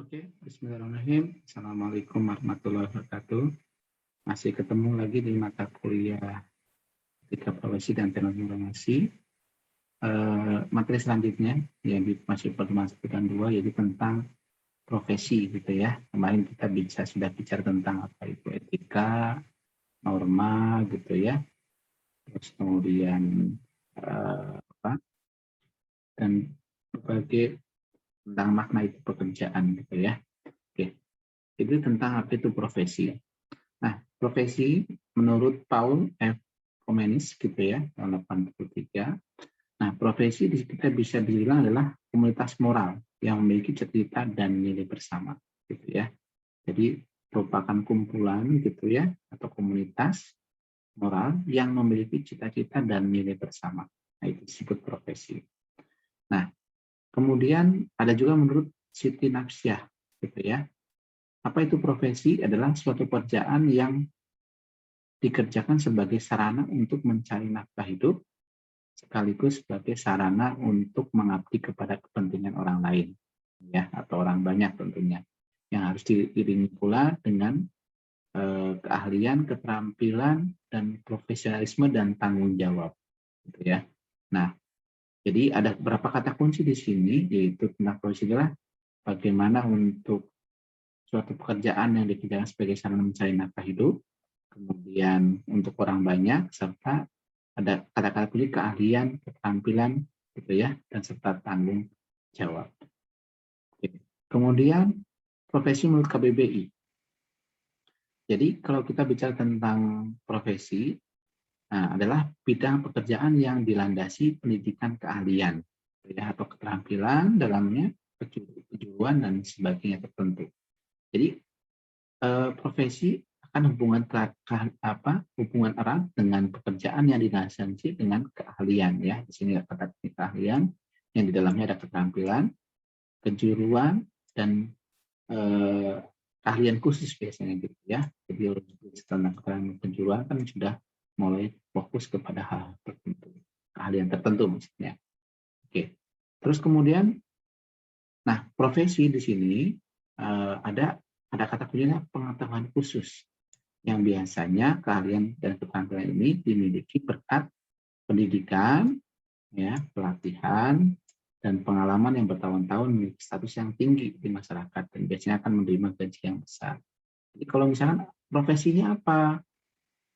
Oke, bismillahirrahmanirrahim. Assalamualaikum warahmatullahi wabarakatuh. Masih ketemu lagi di mata kuliah Etika Profesi dan Teknologi Informasi. Materi selanjutnya yang masih pertemuan 1 dan 2 yaitu tentang profesi gitu ya. Kemarin kita sudah bicara tentang apa itu etika, norma gitu ya. Terus kemudian dan berbagai tentang makna itu pekerjaan gitu ya. Oke, itu tentang apa itu profesi. Nah, profesi menurut Paul F. Comenis gitu ya, tahun 83. Nah, profesi kita bisa bilang adalah komunitas moral yang memiliki cerita dan nilai bersama gitu ya. Jadi merupakan kumpulan gitu ya atau komunitas moral yang memiliki cita-cita dan nilai bersama. Nah, itu disebut profesi. Nah, kemudian ada juga menurut Siti Nafsyah gitu ya. Apa itu profesi? Adalah suatu pekerjaan yang dikerjakan sebagai sarana untuk mencari nafkah hidup, sekaligus sebagai sarana untuk mengabdi kepada kepentingan orang lain, ya atau orang banyak tentunya, yang harus diiringi pula dengan keahlian, keterampilan, dan profesionalisme dan tanggung jawab, gitu ya. Nah, jadi ada beberapa kata kunci di sini, yaitu tentang profesi adalah bagaimana untuk suatu pekerjaan yang dikerjakan sebagai sarana mencari nafkah hidup, kemudian untuk orang banyak, serta ada kata-kata kunci keahlian, keterampilan, gitu ya, dan serta tanggung jawab. Kemudian profesi menurut KBBI. Jadi kalau kita bicara tentang profesi, adalah bidang pekerjaan yang dilandasi pendidikan keahlian, ya, atau keterampilan dalamnya, kejuruan dan sebagainya tertentu. Jadi profesi akan hubungan erat dengan pekerjaan yang dinasihati dengan keahlian ya. Di sini ada kata keahlian yang di dalamnya ada keterampilan, kejuruan dan keahlian khusus biasanya gitu ya. Jadi tentang keterampilan kejuruan kan sudah mulai fokus kepada hal tertentu, keahlian tertentu maksudnya. Oke. Terus kemudian, nah profesi di sini ada kata kuncinya pengetahuan khusus, yang biasanya keahlian dan keterampilan ini dimiliki berkat pendidikan, ya, pelatihan, dan pengalaman yang bertahun-tahun memiliki status yang tinggi di masyarakat dan biasanya akan menerima gaji yang besar. Jadi kalau misalkan profesinya apa?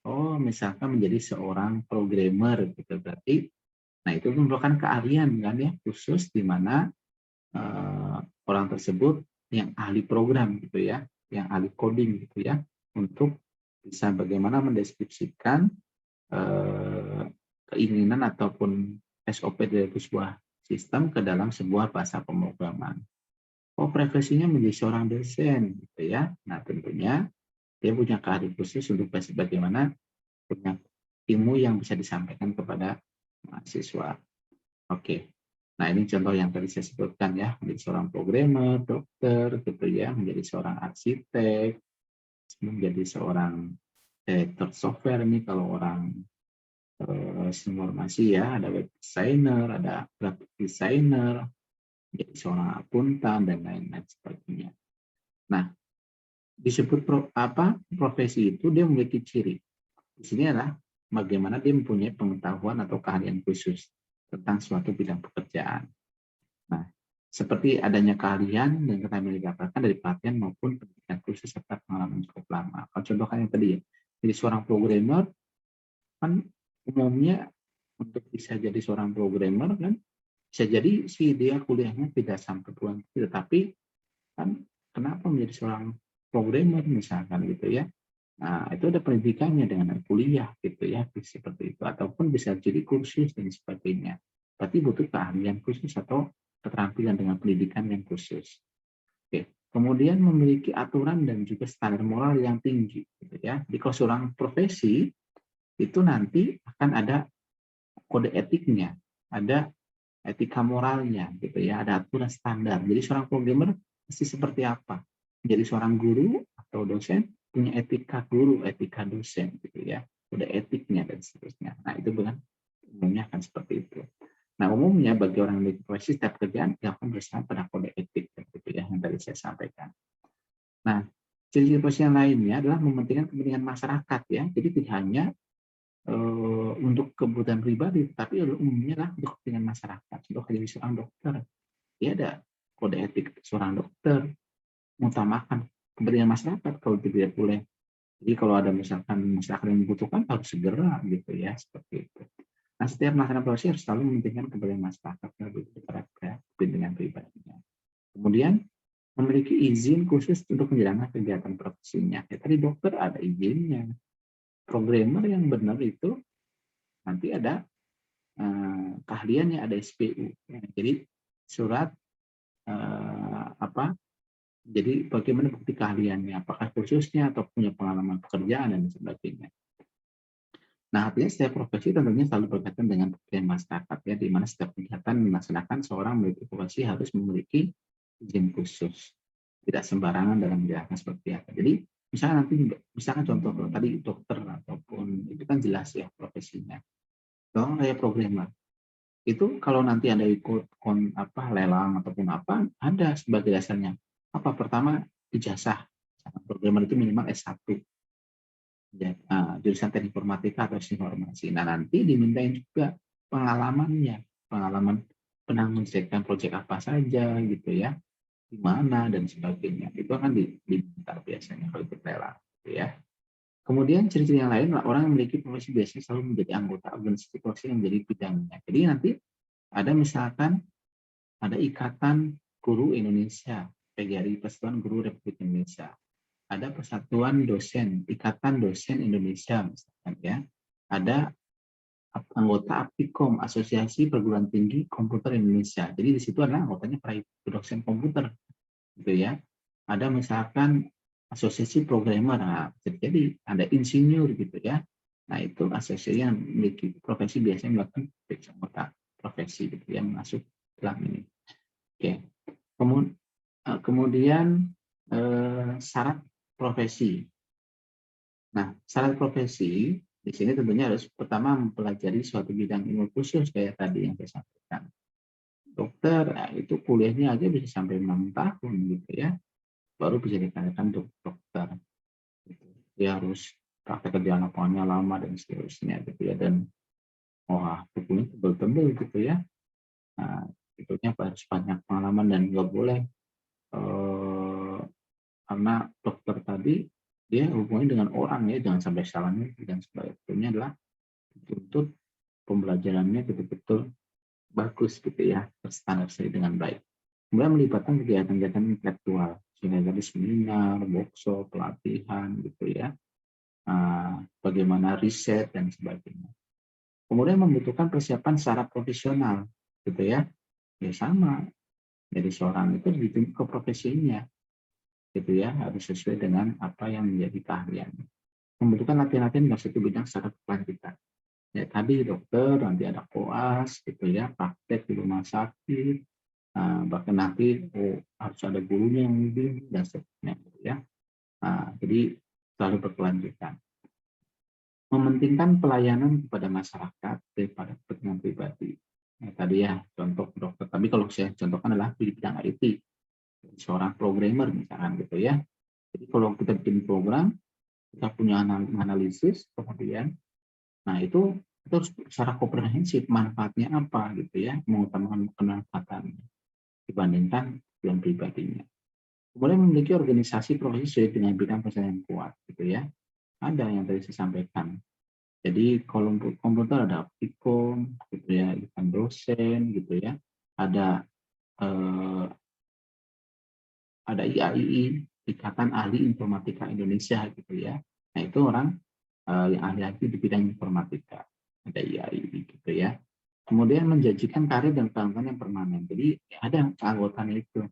Oh, misalkan menjadi seorang programmer gitu berarti, nah itu merupakan keahlian kan ya khusus di mana orang tersebut yang ahli program gitu ya, yang ahli coding gitu ya, untuk bisa bagaimana mendeskripsikan keinginan ataupun SOP dari sebuah sistem ke dalam sebuah bahasa pemrograman. Oh, profesinya menjadi seorang dosen gitu ya. Nah, tentunya dia punya keahlian khusus untuk bagaimana punya ilmu yang bisa disampaikan kepada mahasiswa. Oke. Nah, ini contoh yang tadi saya sebutkan ya, menjadi seorang programmer, dokter gitu ya, menjadi seorang arsitek, menjadi seorang editor software ini kalau orang informasi ya, ada web designer, ada graphic designer, menjadi seorang akuntan dan lain-lain sebagainya. Nah, disebut profesi itu dia memiliki ciri. Di sini adalah bagaimana dia mempunyai pengetahuan atau keahlian khusus tentang suatu bidang pekerjaan. Nah, seperti adanya keahlian dan keterampilan didapatkan dari pelatihan maupun pendidikan khusus serta pengalaman cukup lama. Kalau contohnya yang tadi ya, jadi seorang programmer kan umumnya untuk bisa jadi seorang programmer kan bisa jadi sih dia kuliahnya tidak sampai puluhan tahun, tetapi kan kenapa menjadi seorang programmer misalkan gitu ya. Nah, itu ada pendidikannya dengan kuliah gitu ya, seperti itu. Ataupun bisa jadi kursus dan sebagainya. Berarti butuh keahlian khusus atau keterampilan dengan pendidikan yang khusus. Oke. Kemudian memiliki aturan dan juga standar moral yang tinggi gitu ya. Di kalau seorang profesi itu nanti akan ada kode etiknya, ada etika moralnya gitu ya, ada aturan standar. Jadi seorang programmer mesti seperti apa? Menjadi seorang guru atau dosen punya etika guru, etika dosen gitu ya, kode etiknya dan seterusnya. Nah, itu bukan umumnya akan seperti itu. Nah, umumnya bagi orang yang memiliki profesi setiap kerjaan dilakukan bersama pada kode etik gitu gitu ya yang tadi saya sampaikan. Nah, ciri-ciri profesi yang lainnya adalah mementingkan kepentingan masyarakat ya. Jadi tidak hanya untuk kebutuhan pribadi, tapi umumnya lah untuk kepentingan masyarakat. Untuk jadi seorang dokter, dia ada kode etik seorang dokter, mengutamakan kepentingan masyarakat kalau tidak boleh. Jadi kalau ada misalkan masyarakat yang membutuhkan harus segera gitu ya, seperti itu. Nah, setiap melaksanakan profesi harus selalu mementingkan kepentingan masyarakat daripada kepentingan pribadinya. Kemudian memiliki izin khusus untuk menjalankan kegiatan profesinya. Ya, tadi dokter ada izinnya. Programmer yang benar itu nanti ada keahliannya, ada SPU. Ya, jadi surat jadi bagaimana bukti keahliannya, apakah khususnya atau punya pengalaman pekerjaan dan sebagainya. Nah, artinya setiap profesi tentunya selalu berkaitan dengan kepentingan masyarakat ya, di mana setiap kegiatan melaksanakan seorang memiliki profesi harus memiliki izin khusus, tidak sembarangan dalam menjalankan seperti apa. Jadi misalnya nanti, misalkan contoh tadi dokter ataupun itu kan jelas ya profesinya. Kalau kayak programmer itu kalau nanti ada ikut lelang ataupun apa, ada sebagai dasarnya. Apa pertama ijazah, programmer itu minimal S1. Ya, jurusan teknik informatika atau informasi. Nah, nanti dimintain juga pengalamannya, pengalaman pernah menyelesaikan proyek apa saja gitu ya, di mana dan sebagainya. Itu akan diminta biasanya kalau ikut lelang, gitu ya. Kemudian ciri-ciri yang lain, orang yang memiliki profesi biasanya selalu menjadi anggota organisasi profesi yang menjadi bidangnya. Jadi nanti ada misalkan ada Ikatan Guru Indonesia, PGRI, Persatuan Guru Republik Indonesia. Ada Persatuan Dosen, Ikatan Dosen Indonesia misalkan ya. Ada anggota APIKOM, Asosiasi Perguruan Tinggi Komputer Indonesia. Jadi di situ adalah anggotanya para dosen komputer gitu ya. Ada misalkan asosiasi programmer, nah, jadi ada insinyur gitu ya. Nah, itu asosiasi yang memiliki profesi biasanya melakukan anggota profesi gitu ya, masuk dalam ini. Oke. Kemudian syarat profesi. Nah, syarat profesi di sini tentunya harus pertama mempelajari suatu bidang ilmu khusus kayak tadi yang saya sampaikan. Dokter itu kuliahnya aja bisa sampai 6 tahun gitu ya, baru bisa dikatakan dokter. Gitu. Dia harus praktek kerja lapangannya lama dan seterusnya gitu ya, dan wah bukunya tebel-tebel gitu ya. Nah, tentunya harus banyak pengalaman dan nggak boleh karena dokter tadi dia hubungannya dengan orang ya, jangan sampai salah dan sebagainya adalah untuk pembelajarannya betul-betul bagus gitu ya, terstandardisasi dengan baik. Kemudian melibatkan kegiatan-kegiatan intelektual, sehingga tadi seminar, workshop, pelatihan gitu ya, bagaimana riset dan sebagainya. Kemudian membutuhkan persiapan secara profesional gitu ya, ya sama. Jadi seorang itu dituntut ke profesinya gitu ya, harus sesuai dengan apa yang menjadi keahliannya. Membutuhkan latihan-latihan dalam satu bidang secara berkelanjutan. Ya tadi dokter, nanti ada koas gitu ya, praktek di rumah sakit, bahkan nanti harus ada gurunya yang membimbing dan sebagainya gitu ya. Jadi selalu berkelanjutan. Mementingkan pelayanan kepada masyarakat daripada kepentingan pribadi. Nah, tadi ya contoh dokter. Tapi kalau saya contohkan adalah di bidang IT, seorang programmer misalkan gitu ya. Jadi kalau kita bikin program, kita punya analisis, kemudian, nah itu harus secara komprehensif manfaatnya apa gitu ya, mengutamakan kemanfaatan dibandingkan yang pribadinya. Kemudian memiliki organisasi profesi sesuai dengan bidang pekerjaan yang kuat gitu ya. Ada yang tadi saya sampaikan. Jadi kalau untuk komputer ada Aptikom gitu ya, ikatan dosen gitu ya. Ada IAII, Ikatan Ahli Informatika Indonesia gitu ya. Nah itu orang yang ahli-ahli di bidang informatika, ada IAII gitu ya. Kemudian menjanjikan karir dan pelanggan yang permanen. Jadi ada keanggotaan itu.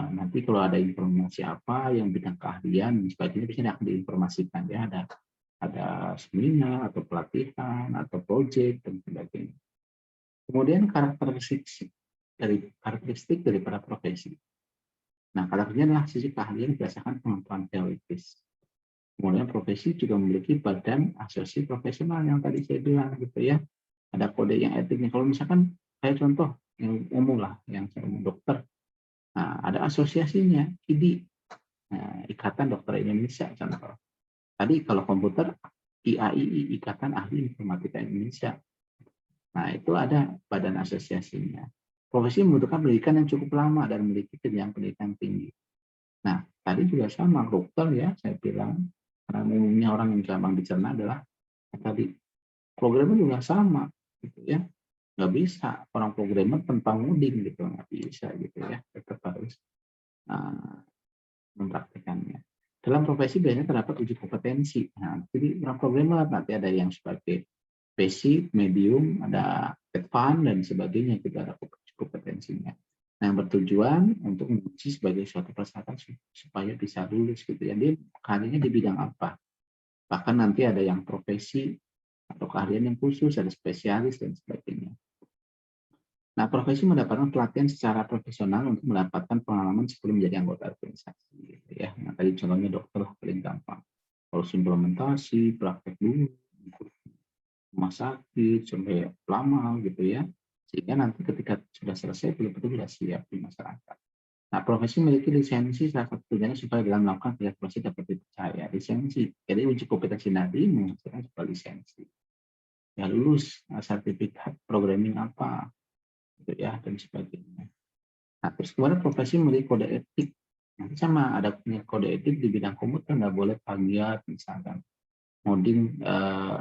Nanti kalau ada informasi apa yang bidang keahlian, sebagainya bisa akan diinformasikan ya. Ada seminar atau pelatihan atau proyek dan sebagainya. Kemudian karakteristik daripada profesi. Nah, karakternya adalah sisi keahlian berdasarkan kemampuan teoritis. Kemudian profesi juga memiliki badan asosiasi profesional yang tadi saya bilang gitu ya. Ada kode yang etiknya. Kalau misalkan saya contoh yang umum lah, yang saya umum dokter. Nah, ada asosiasinya, IDI, Ikatan Dokter Indonesia contoh. Tadi kalau komputer, IAII, Ikatan Ahli Informatika Indonesia. Nah, itu ada badan asosiasinya. Profesi membutuhkan pendidikan yang cukup lama dan memiliki jenjang pendidikan tinggi. Nah, tadi juga sama, dokter ya, saya bilang, karena umumnya orang yang gampang dicerna adalah tadi programmer juga sama, gitu ya. Nggak bisa orang programmer tanpa ngoding gitu, nggak bisa gitu ya. Tetap harus mempraktikannya. Dalam profesi biasanya terdapat uji kompetensi. Nah, jadi orang programmer nanti ada yang sebagai basic, medium, ada advance dan sebagainya, kita ada kompetensinya. Nah, yang bertujuan untuk menguji sebagai suatu persyaratan supaya bisa lulus gitu ya. Dia karirnya di bidang apa? Bahkan nanti ada yang profesi atau keahlian yang khusus, ada spesialis dan sebagainya. Nah, profesi mendapatkan pelatihan secara profesional untuk mendapatkan pengalaman sebelum menjadi anggota organisasi. Gitu ya. Nah, tadi contohnya dokter paling gampang. Harus implementasi, praktek dulu, rumah sakit, sampai lama gitu ya. Sehingga nanti ketika sudah selesai, betul-betul sudah siap di masyarakat. Nah, profesi memiliki lisensi salah satu tujuannya supaya dalam melakukan kerja profesi dapat dipercaya. Lisensi, jadi uji kompetensi tadi menghasilkan sebuah lisensi. Ya lulus sertifikat programming apa, gitu ya, dan sebagainya. Nah, terus kemudian profesi memiliki kode etik. Nanti sama ada kode etik di bidang komputer, nggak boleh plagiat misalkan. Coding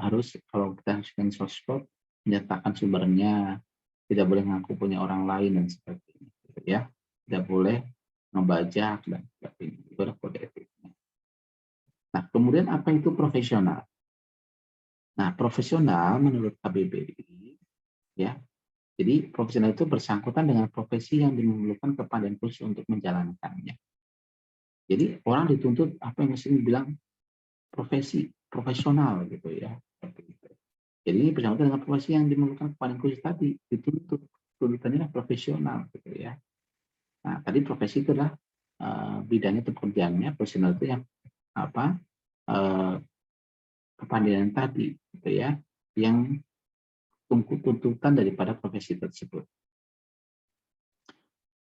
harus kalau kita bikin source code menyertakan sumbernya, tidak boleh ngaku punya orang lain dan sebagainya. Gitu ya, tidak boleh ngebajak dan sebagainya. Itu adalah kode etiknya. Nah, kemudian apa itu profesional? Nah, profesional menurut KBBI ya. Jadi profesional itu bersangkutan dengan profesi yang memerlukan kepandaian khusus untuk menjalankannya. Jadi orang dituntut apa yang sering bilang profesi profesional gitu ya. Jadi ini bersangkutan dengan profesi yang dimemerlukan kepandaian khusus tadi, dituntut tuntutannya profesional gitu ya. Nah, tadi profesi itu adalah bidangnya atau pekerjaannya, profesional itu yang apa kepandaian tadi gitu ya, yang tuntutan daripada profesi tersebut.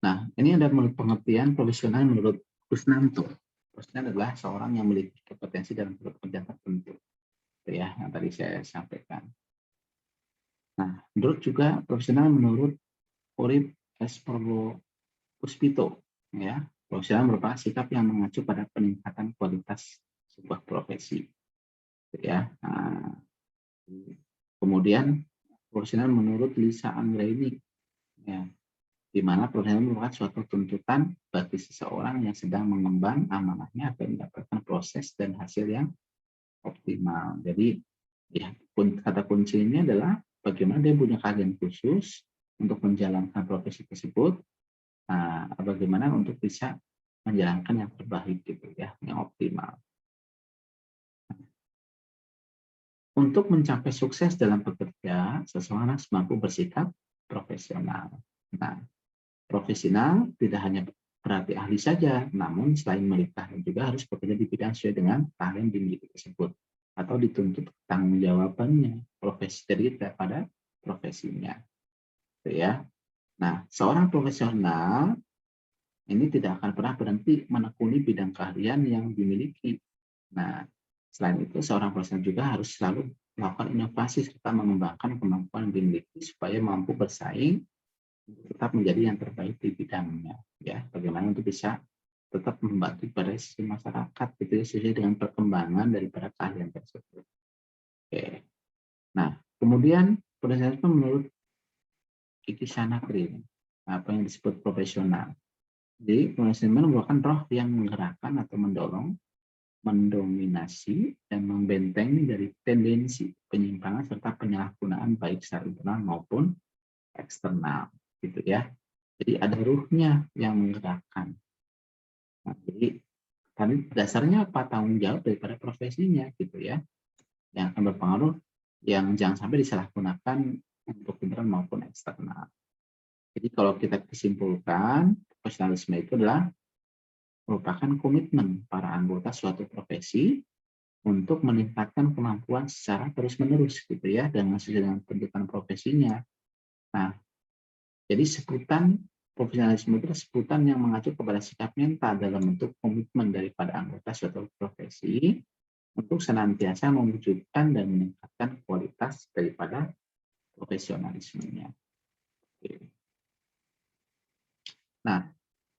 Nah, ini ada pengertian profesional menurut Kusnanto. Profesional adalah seorang yang memiliki kompetensi dalam pekerjaan tertentu, gitu ya, yang tadi saya sampaikan. Nah, menurut juga profesional menurut Urip S. Puspito, ya, profesional merupakan sikap yang mengacu pada peningkatan kualitas sebuah profesi, gitu ya. Nah, kemudian profesional menurut Lisa Anggraini, ya, di mana profesional merupakan suatu tuntutan bagi seseorang yang sedang mengemban amanahnya agar mendapatkan proses dan hasil yang optimal. Jadi, ya, kata kuncinya adalah bagaimana dia punya keahlian khusus untuk menjalankan profesi tersebut. Nah, bagaimana untuk bisa menjalankan yang terbaik gitu ya, yang optimal. Untuk mencapai sukses dalam bekerja, seseorang harus mampu bersikap profesional. Nah, profesional tidak hanya berarti ahli saja, namun selain menikah juga harus bekerja di bidang sesuai dengan keahlian dimiliki tersebut atau dituntut tanggung jawabannya profesi daripada profesinya, gitu ya. Nah, seorang profesional ini tidak akan pernah berhenti menekuni bidang keahlian yang dimiliki. Nah, selain itu seorang profesional juga harus selalu melakukan inovasi serta mengembangkan kemampuan yang dimiliki supaya mampu bersaing tetap menjadi yang terbaik di bidangnya. Ya, bagaimana untuk bisa tetap membantu pada sisi masyarakat gitu ya, sesuai dengan perkembangan daripada keahlian tersebut. Oke. Nah, kemudian profesionalisme menurut Kiki Sanakri, apa yang disebut profesional. Jadi, profesionalisme merupakan roh yang menggerakkan atau mendorong, mendominasi, dan membentengi dari tendensi penyimpangan serta penyalahgunaan baik secara internal maupun eksternal, gitu ya. Jadi ada ruhnya yang menggerakkan. Nah, jadi tadi dasarnya apa, tanggung jawab daripada profesinya gitu ya, yang akan berpengaruh, yang jangan sampai disalahgunakan untuk internal maupun eksternal. Jadi kalau kita kesimpulkan, profesionalisme itu adalah merupakan komitmen para anggota suatu profesi untuk meningkatkan kemampuan secara terus-menerus gitu ya, dengan sesuai dengan tuntutan profesinya. Nah, jadi sebutan Profesionalisme itu sebutan yang mengacu kepada sikap mental dalam bentuk komitmen daripada anggota suatu profesi untuk senantiasa mewujudkan dan meningkatkan kualitas daripada profesionalismenya. Oke. Nah,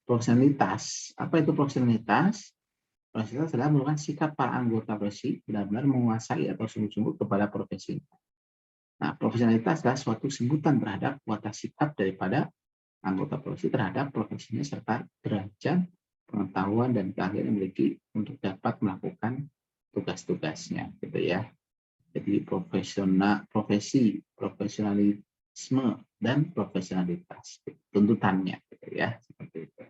profesionalitas. Apa itu profesionalitas? Profesionalitas adalah merupakan sikap para anggota profesi benar-benar menguasai atau sungguh-sungguh kepada profesi. Nah, profesionalitas adalah suatu sebutan terhadap kualitas sikap daripada anggota profesi terhadap profesinya serta derajat pengetahuan dan keahlian yang memiliki untuk dapat melakukan tugas-tugasnya, gitu ya. Jadi profesionalisme dan profesionalitas tuntutannya, gitu ya, seperti itu.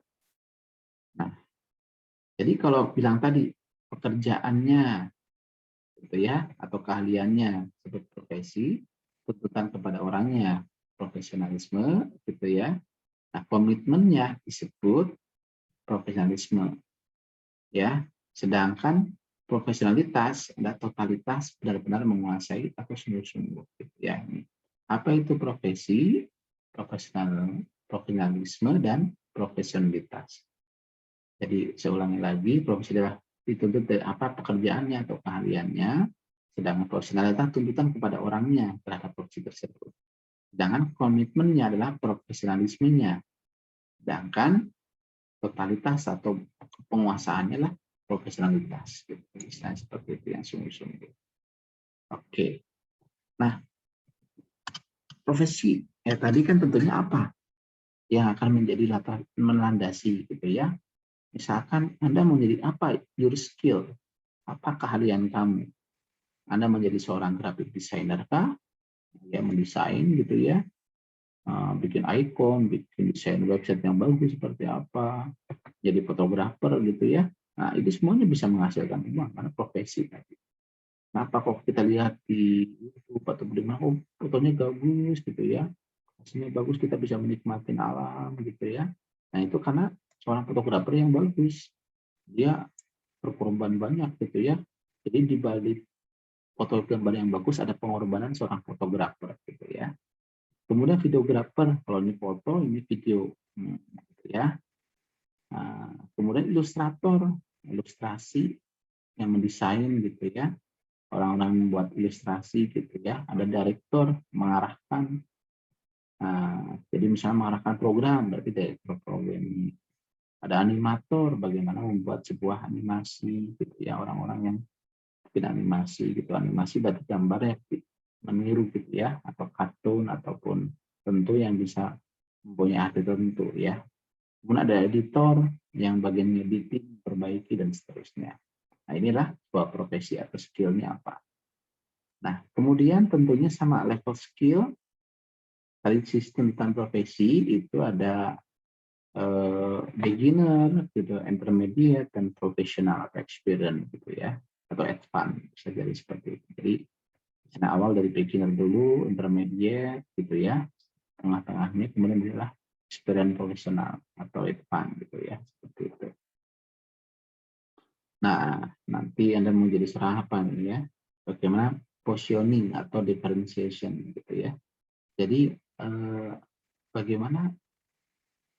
Nah, jadi kalau bilang tadi pekerjaannya, gitu ya, atau keahliannya seperti profesi, tuntutan kepada orangnya profesionalisme, gitu ya. Nah, komitmennya disebut profesionalisme, ya. Sedangkan profesionalitas adalah totalitas benar-benar menguasai atau sungguh-sungguh, gitu ya. Apa itu profesi, profesionalisme dan profesionalitas. Jadi saya ulangi lagi, profesi adalah dituntut dari apa pekerjaannya atau keahliannya, sedangkan profesionalitas tuntutan kepada orangnya terhadap profesi tersebut. Sedangkan komitmennya adalah profesionalismenya. Sedangkan totalitas atau penguasaannya lah profesionalitas. Gitu. Istilahnya seperti itu yang sungguh-sungguh. Oke. Nah, profesi ya tadi kan tentunya apa yang akan menjadi latar melandasi gitu ya. Misalkan Anda mau jadi apa? Your skill. Apa keahlian kamu? Anda menjadi seorang graphic designer kah? Ya mendesain gitu ya. Bikin icon, bikin desain website yang bagus seperti apa, jadi fotografer gitu ya. Nah, itu semuanya bisa menghasilkan uang karena profesi tadi. Kenapa kok kita lihat di YouTube atau di mana, oh fotonya bagus gitu ya, hasilnya bagus, kita bisa menikmati alam gitu ya. Nah, itu karena seorang fotografer yang bagus, dia berkorban banyak gitu ya. Jadi di balik foto gambar yang bagus ada pengorbanan seorang fotografer gitu ya. Kemudian videografer, kalau ini foto, ini video, gitu ya. Nah, kemudian ilustrator, ilustrasi yang mendesain gitu ya. Orang-orang membuat ilustrasi gitu ya. Ada direktur mengarahkan. Nah, jadi misalnya mengarahkan program, berarti direktur program. Ada animator, bagaimana membuat sebuah animasi gitu ya. Orang-orang yang bikin animasi gitu. Animasi berarti gambarnya meniru gitu ya, atau kartun ataupun tentu yang bisa mempunyai arti tertentu ya. Kemudian ada editor yang bagian editing, perbaiki dan seterusnya. Nah, inilah sebuah profesi atau skillnya apa. Nah, kemudian tentunya sama level skill dari sistem tentang profesi itu ada beginner, gitu, intermediate dan professional atau experience gitu ya, atau advance bisa jadi seperti itu. Jadi misalnya awal dari beginner dulu, intermediate gitu ya, tengah-tengahnya kemudian adalah experience profesional atau advance gitu ya, seperti itu. Nah, nanti Anda mau jadi seorang apa nih ya? Bagaimana positioning atau differentiation gitu ya. Jadi bagaimana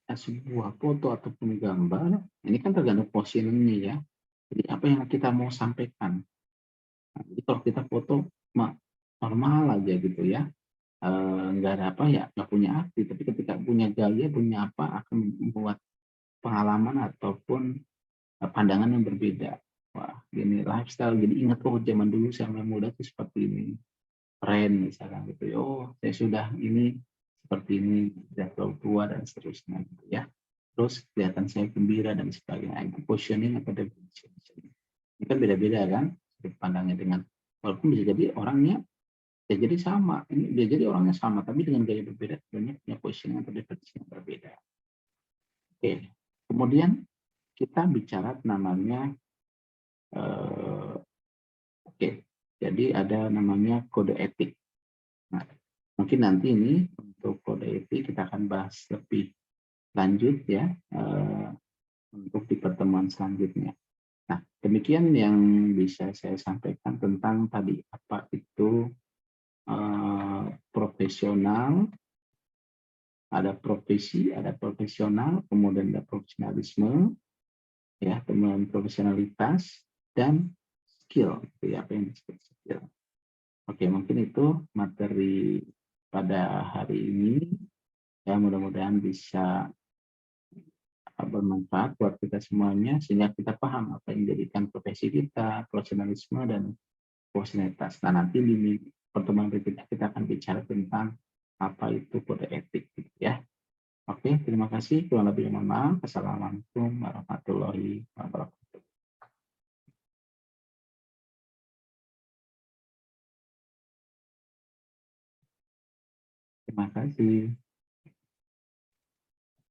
sebuah foto ataupun gambar ini kan tergantung positioningnya ya. Jadi apa yang kita mau sampaikan. Nah, jadi kalau kita foto normal aja gitu ya, nggak ada apa ya, nggak punya arti. Tapi ketika punya gaya, punya apa akan membuat pengalaman ataupun pandangan yang berbeda. Wah, gini lifestyle. Jadi ingat oh zaman dulu saya muda tuh seperti ini. Keren misalkan gitu. Oh, saya sudah ini seperti ini, sudah terlalu tua dan seterusnya gitu ya. Terus kelihatan saya gembira dan sebagainya. Itu positioning atau differentiation. Ini kan beda-beda kan sudut pandangnya dengan walaupun bisa jadi orangnya bisa jadi sama. Ini bisa jadi orangnya sama tapi dengan gaya berbeda, banyak punya positioning atau differentiation yang berbeda. Oke. Kemudian kita bicara namanya oke. Jadi ada namanya kode etik. Nah, mungkin nanti ini untuk kode etik kita akan bahas lebih lanjut ya untuk di pertemuan selanjutnya. Nah, demikian yang bisa saya sampaikan tentang tadi apa itu profesional, Ada profesi, ada profesional, kemudian ada profesionalisme, ya, kemudian profesionalitas dan skill, gitu ya, apa yang disebut skill. Oke, mungkin itu materi pada hari ini. Ya, mudah-mudahan bisa bermanfaat buat kita semuanya sehingga kita paham apa yang menjadikan profesi kita, profesionalisme dan profesionalitas. Nah, nanti di pertemuan berikutnya kita akan bicara tentang apa itu kode etik, gitu ya. Oke, terima kasih. Kurang lebih mohon maaf. Assalamualaikum warahmatullahi wabarakatuh. Terima kasih.